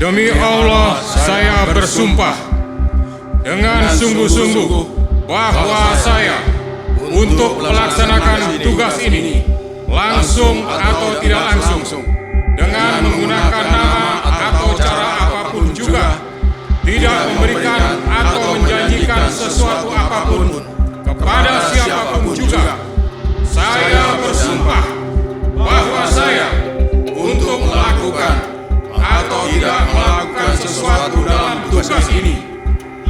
Demi Allah, saya bersumpah dengan sungguh-sungguh bahwa saya untuk melaksanakan tugas ini langsung atau tidak langsung dengan menggunakan nama atau cara apapun juga, tidak memberikan atau menjanjikan sesuatu apapun kepada siapapun juga. Saya bersumpah bahwa saya untuk melakukan atau tidak melakukan sesuatu dalam tugas ini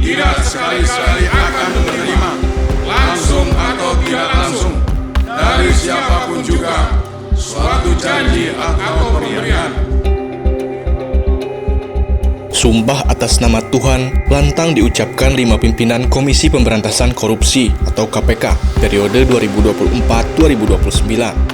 tidak sekali-kali akan menerima langsung atau tidak langsung dari siapapun juga suatu janji atau pemberian. Sumpah atas nama Tuhan lantang diucapkan 5 pimpinan Komisi Pemberantasan Korupsi atau KPK periode 2024-2029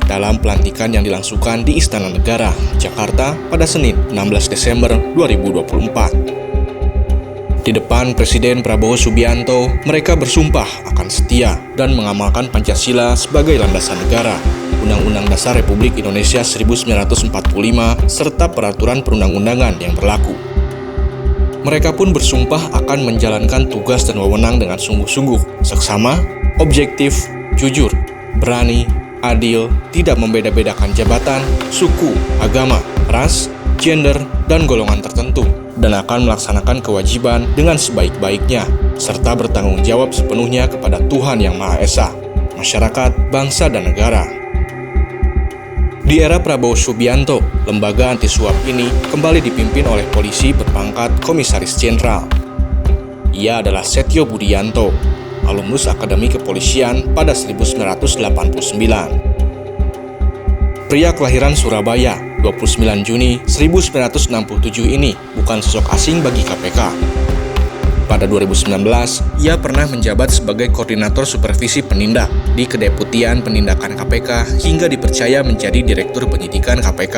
dalam pelantikan yang dilangsungkan di Istana Negara, Jakarta pada Senin 16 Desember 2024. Di depan Presiden Prabowo Subianto, mereka bersumpah akan setia dan mengamalkan Pancasila sebagai landasan negara, Undang-Undang Dasar Republik Indonesia 1945, serta peraturan perundang-undangan yang berlaku. Mereka pun bersumpah akan menjalankan tugas dan wewenang dengan sungguh-sungguh, seksama, objektif, jujur, berani, adil, tidak membeda-bedakan jabatan, suku, agama, ras, gender, dan golongan tertentu, dan akan melaksanakan kewajiban dengan sebaik-baiknya, serta bertanggung jawab sepenuhnya kepada Tuhan Yang Maha Esa, masyarakat, bangsa, dan negara. Di era Prabowo Subianto, lembaga anti suap ini kembali dipimpin oleh polisi berpangkat Komisaris Jenderal. Ia adalah Setio Budianto, alumnus Akademi Kepolisian pada 1989. Pria kelahiran Surabaya, 29 Juni 1967 ini bukan sosok asing bagi KPK. Pada 2019, ia pernah menjabat sebagai Koordinator Supervisi Penindak di Kedeputian Penindakan KPK hingga dipercaya menjadi Direktur Penyidikan KPK.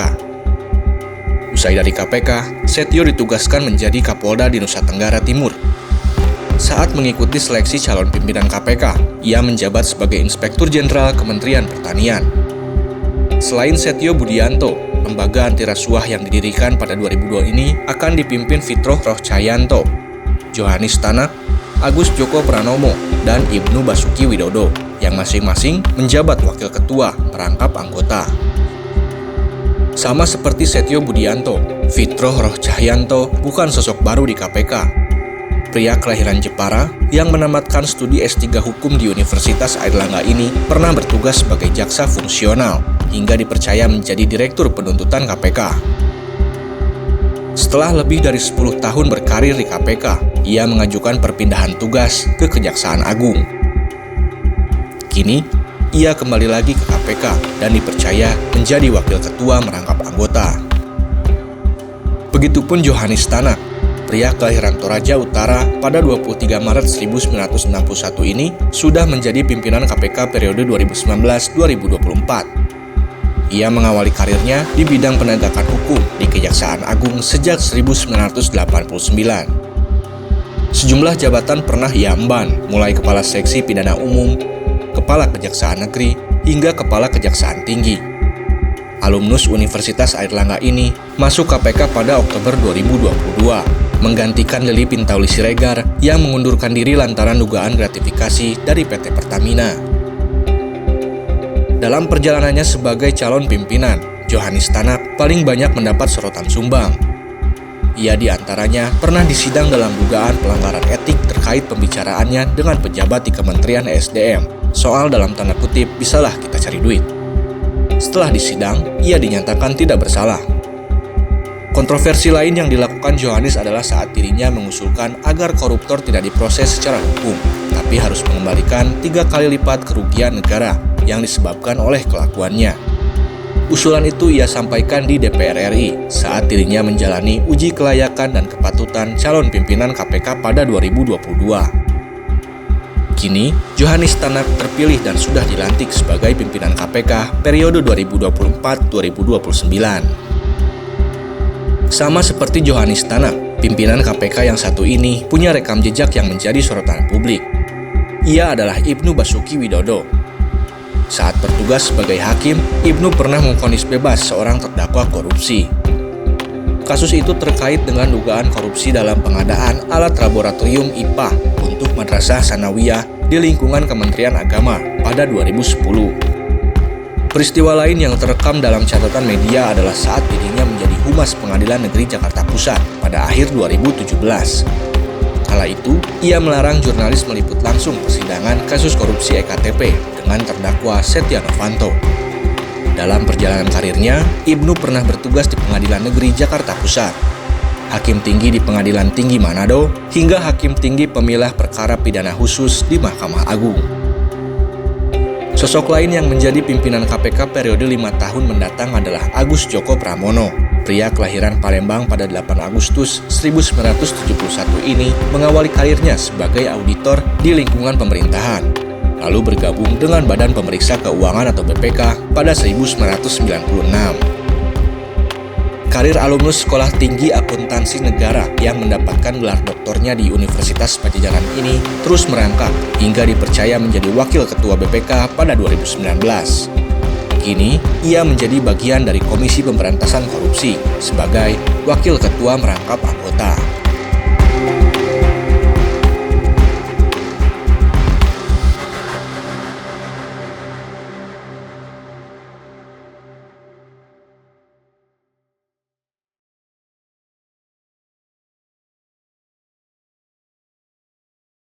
Usai dari KPK, Setio ditugaskan menjadi Kapolda di Nusa Tenggara Timur. Saat mengikuti seleksi calon pimpinan KPK, ia menjabat sebagai Inspektur Jenderal Kementerian Pertanian. Selain Setio Budianto, lembaga anti rasuah yang didirikan pada 2002 ini akan dipimpin Fitroh Rohcayanto, Johanis Tanak, Agus Joko Pranomo, dan Ibnu Basuki Widodo, yang masing-masing menjabat wakil ketua merangkap anggota. Sama seperti Setio Budianto, Fitroh Rohcayanto bukan sosok baru di KPK. Pria kelahiran Jepara yang menamatkan studi S3 Hukum di Universitas Airlangga ini pernah bertugas sebagai jaksa fungsional hingga dipercaya menjadi Direktur Penuntutan KPK. Setelah lebih dari 10 tahun berkarir di KPK, ia mengajukan perpindahan tugas ke Kejaksaan Agung. Kini, ia kembali lagi ke KPK dan dipercaya menjadi Wakil Ketua merangkap anggota. Begitupun Johanis Tanak, pria kelahiran Toraja Utara pada 23 Maret 1961 ini sudah menjadi pimpinan KPK periode 2019-2024. Ia mengawali karirnya di bidang penegakan hukum di Kejaksaan Agung sejak 1989. Sejumlah jabatan pernah ia emban, mulai Kepala Seksi Pidana Umum, Kepala Kejaksaan Negeri, hingga Kepala Kejaksaan Tinggi. Alumnus Universitas Airlangga ini masuk KPK pada Oktober 2022, menggantikan Lili Pintauli Siregar yang mengundurkan diri lantaran dugaan gratifikasi dari PT Pertamina. Dalam perjalanannya sebagai calon pimpinan, Johanis Tanak paling banyak mendapat sorotan sumbang. Ia diantaranya pernah disidang dalam dugaan pelanggaran etik terkait pembicaraannya dengan pejabat di Kementerian ESDM soal dalam tanda kutip bisalah kita cari duit. Setelah disidang, ia dinyatakan tidak bersalah. Kontroversi lain yang dilakukan Johanis adalah saat dirinya mengusulkan agar koruptor tidak diproses secara hukum, tapi harus mengembalikan 3 kali lipat kerugian negara yang disebabkan oleh kelakuannya. Usulan itu ia sampaikan di DPR RI saat dirinya menjalani uji kelayakan dan kepatutan calon pimpinan KPK pada 2022. Kini, Johanis Tanak terpilih dan sudah dilantik sebagai pimpinan KPK periode 2024-2029. Sama seperti Johanis Tanak, pimpinan KPK yang satu ini punya rekam jejak yang menjadi sorotan publik. Ia adalah Ibnu Basuki Widodo. Saat bertugas sebagai hakim, Ibnu pernah memvonis bebas seorang terdakwa korupsi. Kasus itu terkait dengan dugaan korupsi dalam pengadaan alat laboratorium IPA untuk Madrasah Sanawiyah di lingkungan Kementerian Agama pada 2010. Peristiwa lain yang terekam dalam catatan media adalah saat dirinya menjadi Humas Pengadilan Negeri Jakarta Pusat pada akhir 2017. Kala itu, ia melarang jurnalis meliput langsung persidangan kasus korupsi EKTP dengan terdakwa Setia Novanto. Dalam perjalanan karirnya, Ibnu pernah bertugas di Pengadilan Negeri Jakarta Pusat, Hakim Tinggi di Pengadilan Tinggi Manado, hingga Hakim Tinggi Pemilah Perkara Pidana Khusus di Mahkamah Agung. Sosok lain yang menjadi pimpinan KPK periode 5 tahun mendatang adalah Agus Joko Pramono. Pria kelahiran Palembang pada 8 Agustus 1971 ini mengawali karirnya sebagai auditor di lingkungan pemerintahan, lalu bergabung dengan Badan Pemeriksa Keuangan atau BPK pada 1996. Karir alumnus Sekolah Tinggi Akuntansi Negara yang mendapatkan gelar doktornya di Universitas Padjadjaran ini terus merangkak hingga dipercaya menjadi Wakil Ketua BPK pada 2019. Kini, ia menjadi bagian dari Komisi Pemberantasan Korupsi sebagai Wakil Ketua merangkap anggota.